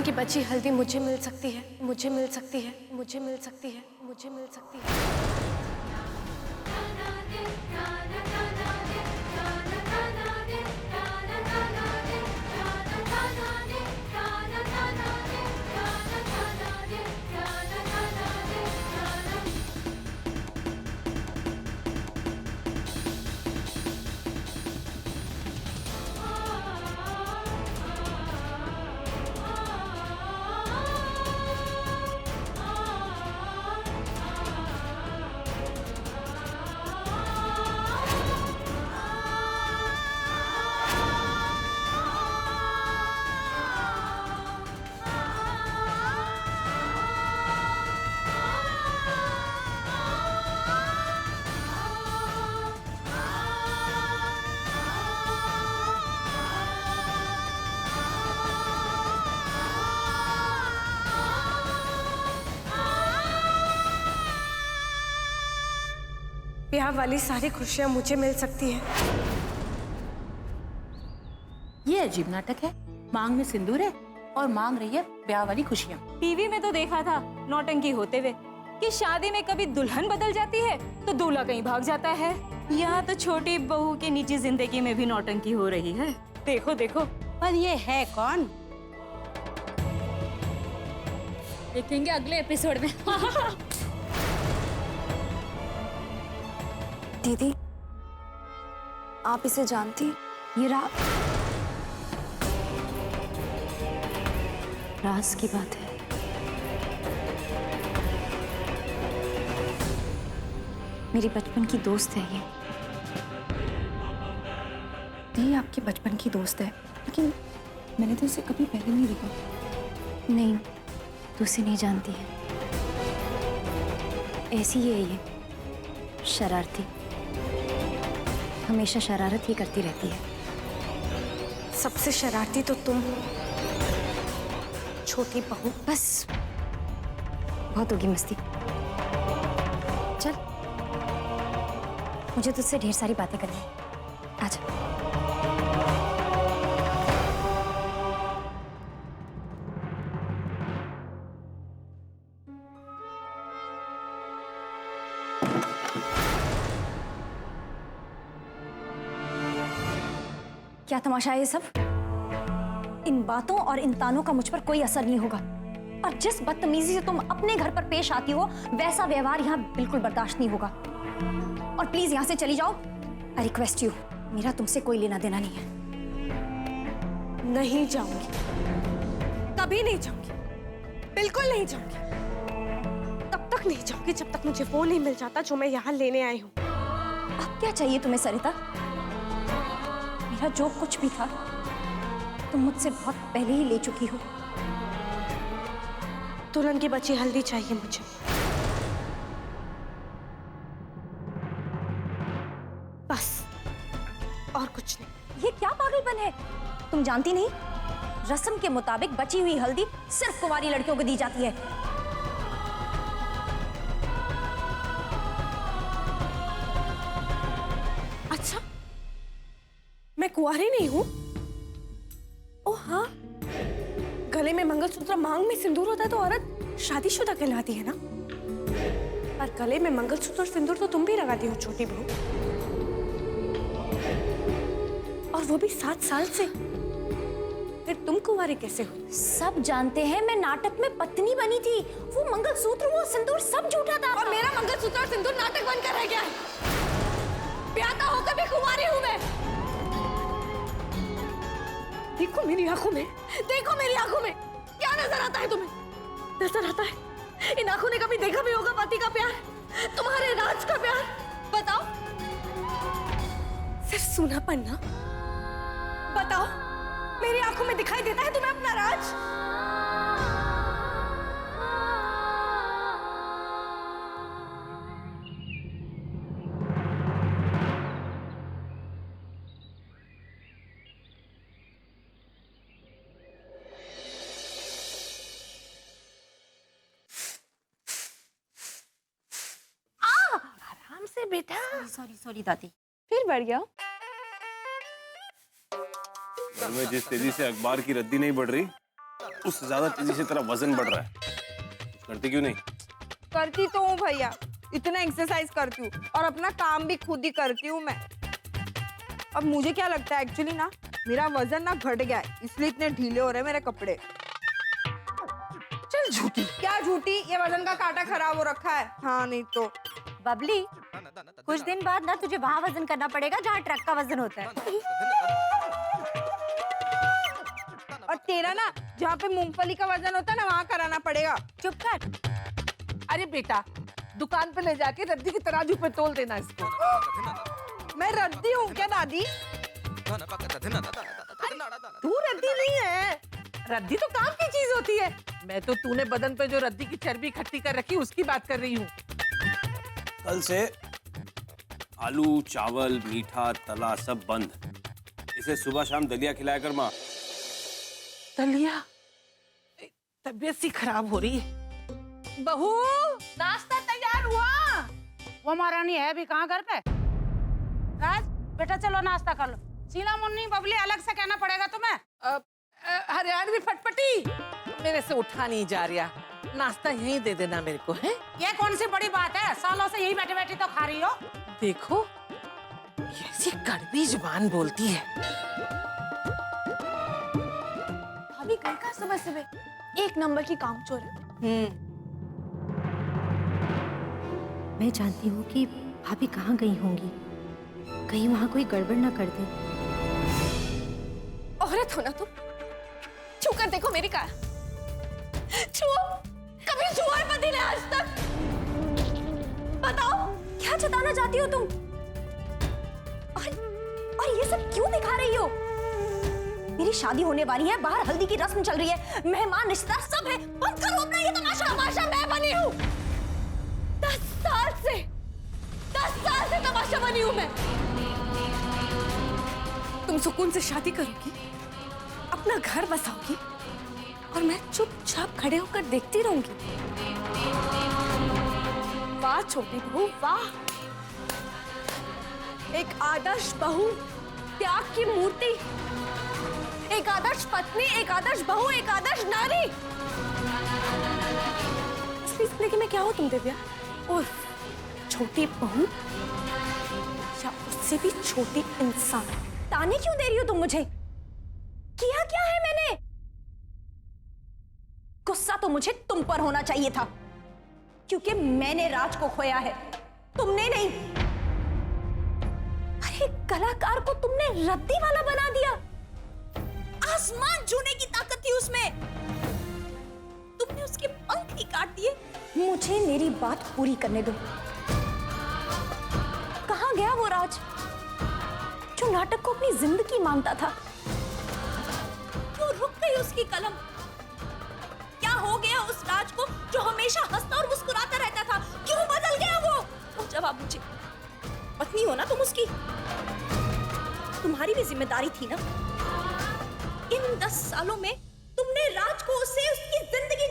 दुल्हन की बची हल्दी मुझे मिल सकती है, मुझे मिल सकती है, मुझे मिल सकती है, मुझे मिल सकती है। ब्याह वाली सारी खुशियां मुझे मिल सकती हैं। ये अजीब नाटक है। मांग में सिंदूर है और मांग रही है ब्याह वाली खुशियां। टीवी में तो देखा था नौटंकी होते हुए कि शादी में कभी दुल्हन बदल जाती है तो दूल्हा कहीं भाग जाता है। यहाँ तो छोटी बहू की निजी जिंदगी में भी नौटंकी हो रही है। देखो देखो। पर ये है कौन? देखेंगे अगले एपिसोड में। दीदी, आप इसे जानती? ये राज की बात है। मेरी बचपन की दोस्त है ये आपके बचपन की दोस्त है, लेकिन मैंने तो इसे कभी पहले नहीं देखा। नहीं, तो उसे नहीं जानती है। ऐसी ही है ये, शरारती, हमेशा शरारत ही करती रहती है। सबसे शरारती तो तुम हो, छोटी बहू। बस बहुत होगी मस्ती। चल, मुझे तुझसे ढेर सारी बातें करनी है। आजा। क्या तमाशा है ये सब? इन बातों और इन तानों का मुझ पर कोई असर नहीं होगा, और जिस बदतमीजी से तुम अपने घर पर पेश आती हो वैसा व्यवहार यहाँ बिल्कुल बर्दाश्त नहीं होगा। और प्लीज यहाँ से चली जाओ। आई रिक्वेस्ट यू, मेरा तुमसे कोई लेना देना नहीं है। नहीं जाऊंगी, कभी नहीं जाऊंगी, बिल्कुल नहीं जाऊंगी। तब तक नहीं जाऊंगी जब तक मुझे वो नहीं मिल जाता जो मैं यहाँ लेने आई हूँ। अब क्या चाहिए तुम्हें सरिता? मेरा जो कुछ भी था तुम मुझसे बहुत पहले ही ले चुकी हो। दुल्हन की बची हल्दी चाहिए मुझे। बस, और कुछ नहीं। ये क्या पागलपन है? तुम जानती नहीं, रस्म के मुताबिक बची हुई हल्दी सिर्फ कुंवारी लड़कियों को दी जाती है। अच्छा, मैं कुंवारी नहीं हूँ? ओह हाँ, गले में मंगलसूत्र, मांग में सिंदूर होता है तो औरत शादीशुदा कहलाती है ना। पर गले में मंगलसूत्र और सिंदूर तो तुम भी लगाती हो छोटी बहू, और वो भी 7 साल से। फिर तुम कुंवारी कैसे हो? सब जानते हैं मैं नाटक में पत्नी बनी थी। वो मंगलसूत्र, वो सिंदूर सब झूठा था। और मेरा मंगलसूत्र और सिंदूर नाटक बनकर रह गया है। ब्याहता होकर भी कुंवारी हूं मैं। देखो मेरी आंखों में, देखो मेरी आंखों में, क्या नजर आता है तुम्हें? नजर आता है इन आंखों ने कभी देखा भी होगा पति का प्यार, तुम्हारे राज का प्यार? बताओ, सिर्फ सूनापन ना? बताओ, मेरी आंखों में दिखाई देता है तुम्हें अपना राज? से बेटा। सॉरी सॉरी दादी। फिर बढ़ गया। घर में जिस तेजी से अखबार की रद्दी नहीं बढ़ रही, उससे ज्यादा तेजी से तेरा वजन बढ़ रहा है, करती क्यों नहीं? करती तो हूँ भैया, इतना एक्सरसाइज करती हूँ और अपना काम भी खुद ही करती हूँ मैं। अब मुझे क्या लगता है एक्चुअली ना, मेरा वजन ना घट गया है, इसलिए इतने ढीले हो रहे हैं मेरे कपड़े। चल झूठी। क्या झूठी, ये वजन का कांटा खराब हो रखा है। हाँ नहीं तो। बबली, कुछ दिन बाद ना तुझे वहाँ वजन करना पड़ेगा जहाँ ट्रक का वजन होता है। और तेरा ना जहाँ पे मूंगफली का वजन होता है ना, वहाँ कराना पड़ेगा। चुप कर। अरे बेटा, दुकान पे ले जाके रद्दी की तराजू पे तोल देना इसको। मैं रद्दी हूँ क्या दादी? तू रद्दी नहीं है, रद्दी तो काम की चीज होती है। मैं तो तूने बदन पे जो रद्दी की चर्बी इकट्ठी कर रखी उसकी बात कर रही हूँ। कल से आलू, चावल, मीठा, तला सब बंद। इसे सुबह शाम दलिया खिलाया कर माँ। दलिया? तबीयत सी खराब हो रही है। बहू, नाश्ता तैयार हुआ। वो महारानी है भी कहाँ घर पे? राज बेटा चलो नाश्ता कर लो। शीला, मुन्नी, बबली अलग से कहना पड़ेगा तुम्हें। हरियाणवी फटफटी मेरे से उठा नहीं जा रहा, नाश्ता यहीं दे देना मेरे को है। ये कौन सी बड़ी बात है, सालों से यही बैठे बैठे तो खा रही हो। देखो कैसी कड़वी जुबान बोलती है। भाभी गई कहाँ समय से? एक नंबर की कामचोर है। मैं जानती हूँ कि भाभी कहाँ गई होंगी, कहीं वहाँ कोई गड़बड़ ना कर दे। औरत हो ना तुम, छू कर देखो मेरी काया। छुओ, कभी छुआ है पति ने आज तक? बताओ क्या जताना चाहती हो तुम? और ये सब क्यों दिखा रही हो? मेरी शादी होने वाली है, बाहर हल्दी की रस्म चल रही है, मेहमान रिश्तेदार सब है। बंद करो अपना ये तमाशा। मैं बनी हूँ 10 साल से तमाशा बनी हूँ मैं। तुम सुकून से शादी करोगी, अपना घर बसाओगी और मैं चुपचाप खड़े होकर देखती रहूंगी। वाह छोटी बहू वाह, एक आदर्श बहू, त्याग की मूर्ति, एक आदर्श पत्नी, एक आदर्श बहू, एक आदर्श नारी। असली जिंदगी में क्या हो तुम दिव्या? उर्फ छोटी बहू या उससे भी छोटी इंसान। ताने क्यों दे रही हो तुम मुझे? किया क्या है मैंने? गुस्सा तो मुझे तुम पर होना चाहिए था, क्योंकि मैंने राज को खोया है, तुमने नहीं। अरे कलाकार को तुमने रद्दी वाला बना दिया। आसमान छूने की ताकत थी उसमें, तुमने उसके पंख ही काट दिए। मुझे मेरी बात पूरी करने दो। कहां गया वो राज जो नाटक को अपनी जिंदगी मानता था? क्यों रुक गई उसकी कलम? क्या हो गया उस राज को जो हमेशा हंसता और मुस्कुराता रहता था? क्यों बदल गया वो? जवाब मुझे। पत्नी हो ना तुम उसकी, तुम्हारी भी जिम्मेदारी थी ना। इन 10 सालों में तुमने राज को उससे उसकी जिंदगी